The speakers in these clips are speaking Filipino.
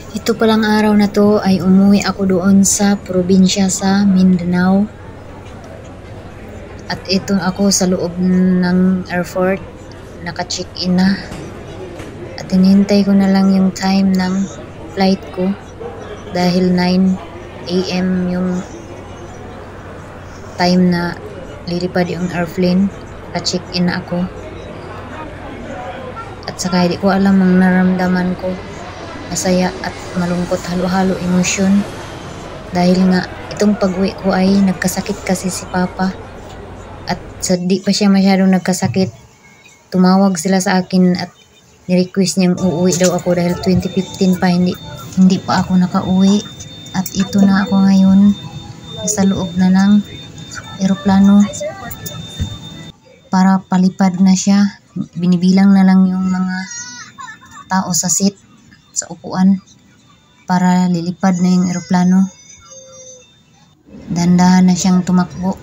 Ito palang araw na to ay umuwi ako doon sa probinsya sa Mindanao. At ito ako sa loob ng airport, naka-check-in na. At hinihintay ko na lang yung time ng flight ko dahil 9 AM yung time na lilipad yung airplane. Naka-check-in na ako. At saka hindi ko alam ang naramdaman ko. Masaya at malungkot, halo-halo emosyon. Dahil nga itong pag-uwi ko ay nagkasakit kasi si Papa. At di pa siya masyadong nagkasakit, tumawag sila sa akin at ni-request niyang uuwi daw ako dahil 2015 pa hindi pa ako nakauwi. At ito na ako ngayon, nasa loob na ng eroplano para palipad na siya. Binibilang na lang yung mga tao sa seat, sa upuan, para lilipad na yung eroplano. Dahan-dahan na siyang tumakbo.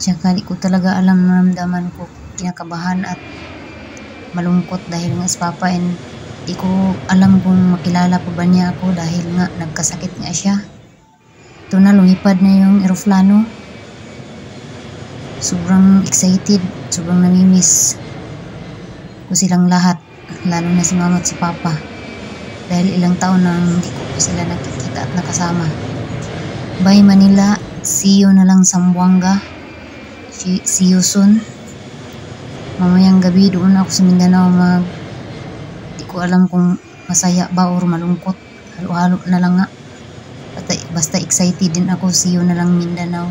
Tsaka di ko talaga alam naramdaman ko, kinakabahan at malungkot dahil nga si Papa, and di ko alam kung makilala pa ba niya ako dahil nga nagkasakit nga siya. Ito na, lumipad na yung eroplano. Sobrang excited, sobrang namimiss ko silang lahat, lalo na si Mama at si Papa, dahil ilang taon nang hindi ko sila nakikita at nakasama. Bye Manila, see you na lang sa Zamboanga, see you soon. Mamayang gabi doon ako sa Mindanao, di ko alam kung masaya ba or malungkot, halo-halo na lang nga. Basta excited din ako. See you na lang Mindanao.